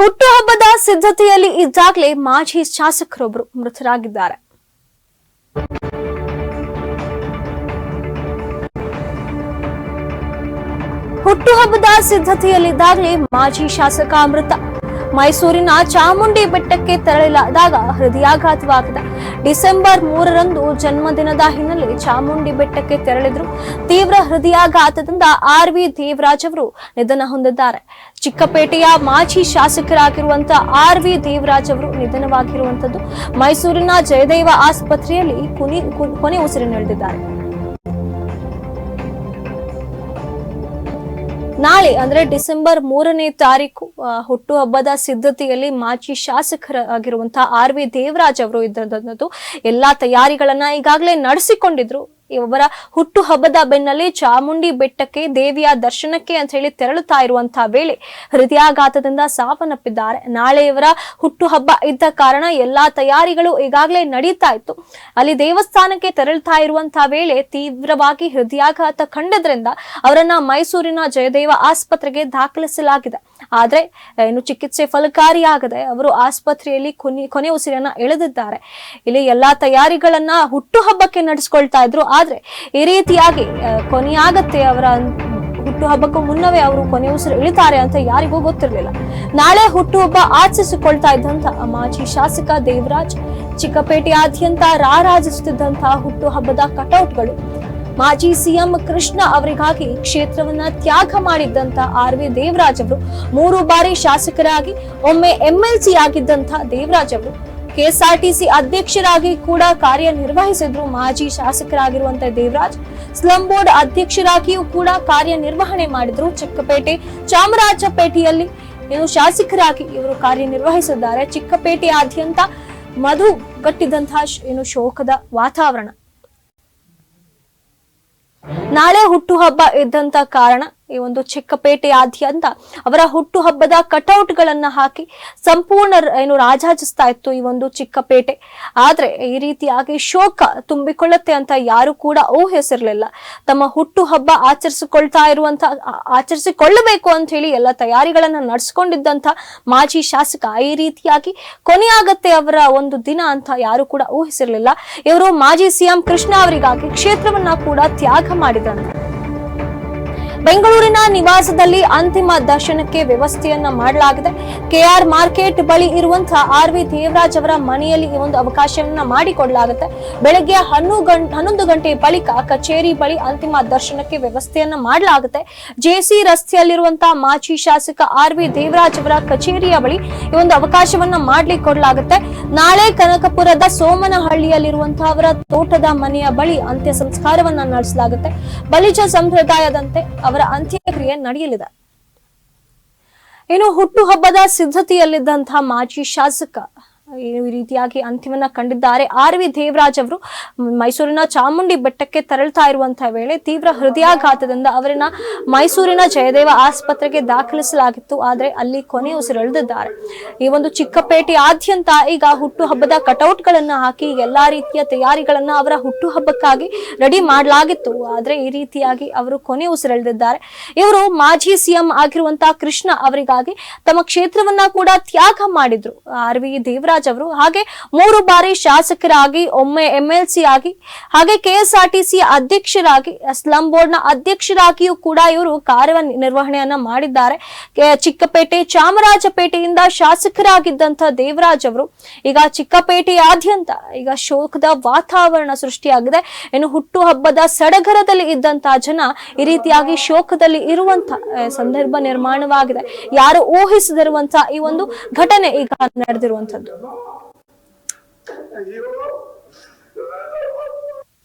ಹುಟ್ಟುಹಬ್ಬದ ಸಿದ್ಧತೆಯಲ್ಲಿ ಇದ್ದಾಗಲೇ ಮಾಜಿ ಶಾಸಕರೊಬ್ಬರು ಮೃತರಾಗಿದ್ದಾರೆ. ಹುಟ್ಟುಹಬ್ಬದ ಸಿದ್ಧತೆಯಲ್ಲಿದ್ದಾಗಲೇ ಮಾಜಿ ಶಾಸಕ ಮೃತ. ಮೈಸೂರಿನ ಚಾಮುಂಡಿ ಬೆಟ್ಟಕ್ಕೆ ತೆರಳಲಾದಾಗ ಹೃದಯಾಘಾತವಾಗಿದೆ. ಡಿಸೆಂಬರ್ 3ರಂದು ಜನ್ಮದಿನದ ಹಿನ್ನೆಲೆ ಚಾಮುಂಡಿ ಬೆಟ್ಟಕ್ಕೆ ತೆರಳಿದ್ರು. ತೀವ್ರ ಹೃದಯಾಘಾತದಿಂದ RV ದೇವರಾಜ್ ಅವರು ನಿಧನ ಹೊಂದಿದ್ದಾರೆ. ಚಿಕ್ಕಪೇಟೆಯ ಮಾಜಿ ಶಾಸಕರಾಗಿರುವಂತಹ RV ದೇವರಾಜ್ ಅವರು ನಿಧನವಾಗಿರುವಂತದ್ದು. ಮೈಸೂರಿನ ಜಯದೇವ ಆಸ್ಪತ್ರೆಯಲ್ಲಿ ಕೊನೆ ಉಸಿರಿನೆಳೆದಿದ್ದಾರೆ. ನಾಳೆ ಅಂದ್ರೆ ಡಿಸೆಂಬರ್ 3ನೇ ತಾರೀಕು ಹುಟ್ಟುಹಬ್ಬದ ಸಿದ್ಧತೆಯಲ್ಲಿ ಮಾಜಿ ಶಾಸಕರಾಗಿರುವಂತಹ RV ದೇವರಾಜ್ ಅವರು ಇದ್ದಂಥದ್ದು. ಎಲ್ಲಾ ತಯಾರಿಗಳನ್ನ ಈಗಾಗಲೇ ನಡೆಸಿಕೊಂಡಿದ್ರು. ಇವರ ಹುಟ್ಟುಹಬ್ಬದ ಬೆನ್ನಲ್ಲೇ ಚಾಮುಂಡಿ ಬೆಟ್ಟಕ್ಕೆ ದೇವಿಯ ದರ್ಶನಕ್ಕೆ ಅಂತ ಹೇಳಿ ತೆರಳುತ್ತಾ ಇರುವಂತಹ ವೇಳೆ ಹೃದಯಾಘಾತದಿಂದ ಸಾವನ್ನಪ್ಪಿದ್ದಾರೆ. ನಾಳೆ ಇವರ ಹುಟ್ಟುಹಬ್ಬ ಇದ್ದ ಕಾರಣ ಎಲ್ಲಾ ತಯಾರಿಗಳು ಈಗಾಗಲೇ ನಡೀತಾ ಇತ್ತು. ಅಲ್ಲಿ ದೇವಸ್ಥಾನಕ್ಕೆ ತೆರಳುತ್ತಾ ಇರುವಂತಹ ವೇಳೆ ತೀವ್ರವಾಗಿ ಹೃದಯಾಘಾತ ಕಂಡದ್ರಿಂದ ಅವರನ್ನ ಮೈಸೂರಿನ ಜಯದೇವ ಆಸ್ಪತ್ರೆಗೆ ದಾಖಲಿಸಲಾಗಿದೆ. ಆದ್ರೆ ಇನ್ನು ಚಿಕಿತ್ಸೆ ಫಲಕಾರಿಯಾಗದೆ ಅವರು ಆಸ್ಪತ್ರೆಯಲ್ಲಿ ಕೊನೆ ಉಸಿರನ್ನ ಎಳೆದಿದ್ದಾರೆ. ಇಲ್ಲಿ ಎಲ್ಲಾ ತಯಾರಿಗಳನ್ನ ಹುಟ್ಟುಹಬ್ಬಕ್ಕೆ ನಡೆಸ್ಕೊಳ್ತಾ ಇದ್ರು. ಆದ್ರೆ ಈ ರೀತಿಯಾಗಿ ಕೊನೆಯಾಗತ್ತೆ, ಅವರ ಹುಟ್ಟುಹಬ್ಬಕ್ಕೂ ಮುನ್ನವೇ ಅವರು ಕೊನೆ ಉಸಿರು ಇಳಿತಾರೆ ಅಂತ ಯಾರಿಗೂ ಗೊತ್ತಿರಲಿಲ್ಲ. ನಾಳೆ ಹುಟ್ಟುಹಬ್ಬ ಆಚರಿಸಿಕೊಳ್ತಾ ಇದ್ದಂತ ಮಾಜಿ ಶಾಸಕ ದೇವರಾಜ್ ಚಿಕ್ಕಪೇಟೆಯಾದ್ಯಂತ ರಾರಾಜಿಸುತ್ತಿದ್ದಂತಹ ಹುಟ್ಟುಹಬ್ಬದ ಕಟೌಟ್ಗಳು ಮಾಜಿ CM ಕೃಷ್ಣ ಅವರಿಗಾಗಿ ಕ್ಷೇತ್ರವನ್ನ ತ್ಯಾಗ ಮಾಡಿದ್ದಂತ RV ದೇವರಾಜ್ ಅವರು 3 ಬಾರಿ ಶಾಸಕರಾಗಿ ಒಮ್ಮೆ MLC ಆಗಿದ್ದಂತ ದೇವರಾಜ್ ಅವರು KSRTC ಅಧ್ಯಕ್ಷರಾಗಿ ಕೂಡ ಕಾರ್ಯನಿರ್ವಹಿಸಿದ್ರು. ಮಾಜಿ ಶಾಸಕರಾಗಿರುವಂತಹ ದೇವರಾಜ್ ಸ್ಲಂ ಬೋರ್ಡ್ ಅಧ್ಯಕ್ಷರಾಗಿಯೂ ಕೂಡ ಕಾರ್ಯನಿರ್ವಹಣೆ ಮಾಡಿದ್ರು. ಚಿಕ್ಕಪೇಟೆ ಚಾಮರಾಜಪೇಟೆಯಲ್ಲಿ ಶಾಸಕರಾಗಿ ಇವರು ಕಾರ್ಯನಿರ್ವಹಿಸಿದ್ದಾರೆ. ಚಿಕ್ಕಪೇಟೆಯಾದ್ಯಂತ ಮಧುಗಟ್ಟಿದಂತಹ ಶೋಕದ ವಾತಾವರಣ. ನಾಳೆ ಹುಟ್ಟುಹಬ್ಬ ಇದ್ದಂತ ಕಾರಣ ಈ ಒಂದು ಚಿಕ್ಕಪೇಟೆಯಾದ್ಯಂತ ಅವರ ಹುಟ್ಟುಹಬ್ಬದ ಕಟೌಟ್ ಗಳನ್ನ ಹಾಕಿ ಸಂಪೂರ್ಣ ರಾಜಾಜಿಸ್ತಾ ಇತ್ತು ಈ ಒಂದು ಚಿಕ್ಕಪೇಟೆ. ಆದ್ರೆ ಈ ರೀತಿಯಾಗಿ ಶೋಕ ತುಂಬಿಕೊಳ್ಳುತ್ತೆ ಅಂತ ಯಾರು ಕೂಡ ಊಹಿಸಿರ್ಲಿಲ್ಲ. ತಮ್ಮ ಹುಟ್ಟುಹಬ್ಬ ಆಚರಿಸಿಕೊಳ್ಳಬೇಕು ಅಂತ ಹೇಳಿ ಎಲ್ಲ ತಯಾರಿಗಳನ್ನ ನಡೆಸ್ಕೊಂಡಿದ್ದಂತ ಮಾಜಿ ಶಾಸಕ ಈ ರೀತಿಯಾಗಿ ಕೊನೆಯಾಗತ್ತೆ ಅವರ ಒಂದು ದಿನ ಅಂತ ಯಾರು ಕೂಡ ಊಹಿಸಿರ್ಲಿಲ್ಲ. ಇವರು ಮಾಜಿ CM ಕೃಷ್ಣ ಅವರಿಗಾಗಿ ಕ್ಷೇತ್ರವನ್ನ ಕೂಡ ತ್ಯಾಗ ಮಾಡಿದ್ರಂತೆ. ಬೆಂಗಳೂರಿನ ನಿವಾಸದಲ್ಲಿ ಅಂತಿಮ ದರ್ಶನಕ್ಕೆ ವ್ಯವಸ್ಥೆಯನ್ನ ಮಾಡಲಾಗಿದೆ. KR ಮಾರ್ಕೆಟ್ ಬಳಿ ಇರುವಂತಹ RV ದೇವರಾಜ್ ಅವರ ಮನೆಯಲ್ಲಿ ಈ ಒಂದು ಅವಕಾಶವನ್ನ ಮಾಡಿಕೊಡಲಾಗುತ್ತೆ. ಬೆಳಗ್ಗೆ 11 ಗಂಟೆ ಬಳಿಕ ಕಚೇರಿ ಬಳಿ ಅಂತಿಮ ದರ್ಶನಕ್ಕೆ ವ್ಯವಸ್ಥೆಯನ್ನ ಮಾಡಲಾಗುತ್ತೆ. JC ರಸ್ತೆಯಲ್ಲಿರುವಂತಹ ಮಾಜಿ ಶಾಸಕ RV ದೇವರಾಜ್ ಅವರ ಕಚೇರಿಯ ಬಳಿ ಈ ಒಂದು ಅವಕಾಶವನ್ನ ಮಾಡ್ಲಿಕ್ಕೆ ಕೊಡಲಾಗುತ್ತೆ. ನಾಳೆ ಕನಕಪುರದ ಸೋಮನಹಳ್ಳಿಯಲ್ಲಿರುವಂತಹ ಅವರ ತೋಟದ ಮನೆಯ ಬಳಿ ಅಂತ್ಯ ಸಂಸ್ಕಾರವನ್ನ ನಡೆಸಲಾಗುತ್ತೆ. ಬಲಿಜ ಸಂಪ್ರದಾಯದಂತೆ ಅವರ ಅಂತ್ಯಕ್ರಿಯೆ ನಡೆಯಲಿದೆ. ಇನ್ನು ಹುಟ್ಟುಹಬ್ಬದ ಸಿದ್ಧತೆಯಲ್ಲಿದ್ದಂತಹ ಮಾಜಿ ಶಾಸಕ ಈ ರೀತಿಯಾಗಿ ಅಂತ್ಯವನ್ನ ಕಂಡಿದ್ದಾರೆ. RV ದೇವರಾಜ್ ಅವರು ಮೈಸೂರಿನ ಚಾಮುಂಡಿ ಬೆಟ್ಟಕ್ಕೆ ತೆರಳುತ್ತಾ ಇರುವಂತಹ ವೇಳೆ ತೀವ್ರ ಹೃದಯಾಘಾತದಿಂದ ಅವರನ್ನ ಮೈಸೂರಿನ ಜಯದೇವ ಆಸ್ಪತ್ರೆಗೆ ದಾಖಲಿಸಲಾಗಿತ್ತು. ಆದ್ರೆ ಅಲ್ಲಿ ಕೊನೆ ಉಸಿರೆಳೆದಿದ್ದಾರೆ. ಈ ಒಂದು ಚಿಕ್ಕಪೇಟೆಯಾದ್ಯಂತ ಈಗ ಹುಟ್ಟುಹಬ್ಬದ ಕಟೌಟ್ ಗಳನ್ನ ಹಾಕಿ ಎಲ್ಲಾ ರೀತಿಯ ತಯಾರಿಗಳನ್ನ ಅವರ ಹುಟ್ಟುಹಬ್ಬಕ್ಕಾಗಿ ರೆಡಿ ಮಾಡಲಾಗಿತ್ತು. ಆದ್ರೆ ಈ ರೀತಿಯಾಗಿ ಅವರು ಕೊನೆ ಉಸಿರೆಳೆದಿದ್ದಾರೆ. ಇವರು ಮಾಜಿ CM ಆಗಿರುವಂತಹ ಕೃಷ್ಣ ಅವರಿಗಾಗಿ ತಮ್ಮ ಕ್ಷೇತ್ರವನ್ನ ಕೂಡ ತ್ಯಾಗ ಮಾಡಿದ್ರು. RV ದೇವರಾಜ್ ಅವರು ಹಾಗೆ 3 ಬಾರಿ ಶಾಸಕರಾಗಿ ಒಮ್ಮೆ MLC ಆಗಿ ಹಾಗೆ KSRTC ಅಧ್ಯಕ್ಷರಾಗಿ ಸ್ಲಂ ಬೋರ್ಡ್ ನ ಅಧ್ಯಕ್ಷರಾಗಿಯೂ ಕೂಡ ಇವರು ಕಾರ್ಯನಿರ್ವಹಣೆಯನ್ನ ಮಾಡಿದ್ದಾರೆ. ಚಿಕ್ಕಪೇಟೆ ಚಾಮರಾಜಪೇಟೆಯಿಂದ ಶಾಸಕರಾಗಿದ್ದಂತ ದೇವರಾಜ್ ಅವರು ಈಗ ಚಿಕ್ಕಪೇಟೆಯಾದ್ಯಂತ ಈಗ ಶೋಕದ ವಾತಾವರಣ ಸೃಷ್ಟಿಯಾಗಿದೆ. ಇನ್ನು ಹುಟ್ಟುಹಬ್ಬದ ಸಡಗರದಲ್ಲಿ ಇದ್ದಂತಹ ಜನ ಈ ರೀತಿಯಾಗಿ ಶೋಕದಲ್ಲಿ ಇರುವಂತ ಸಂದರ್ಭ ನಿರ್ಮಾಣವಾಗಿದೆ. ಯಾರು ಊಹಿಸದಿರುವಂತಹ ಈ ಒಂದು ಘಟನೆ ಈಗ ನಡೆದಿರುವಂತದ್ದು.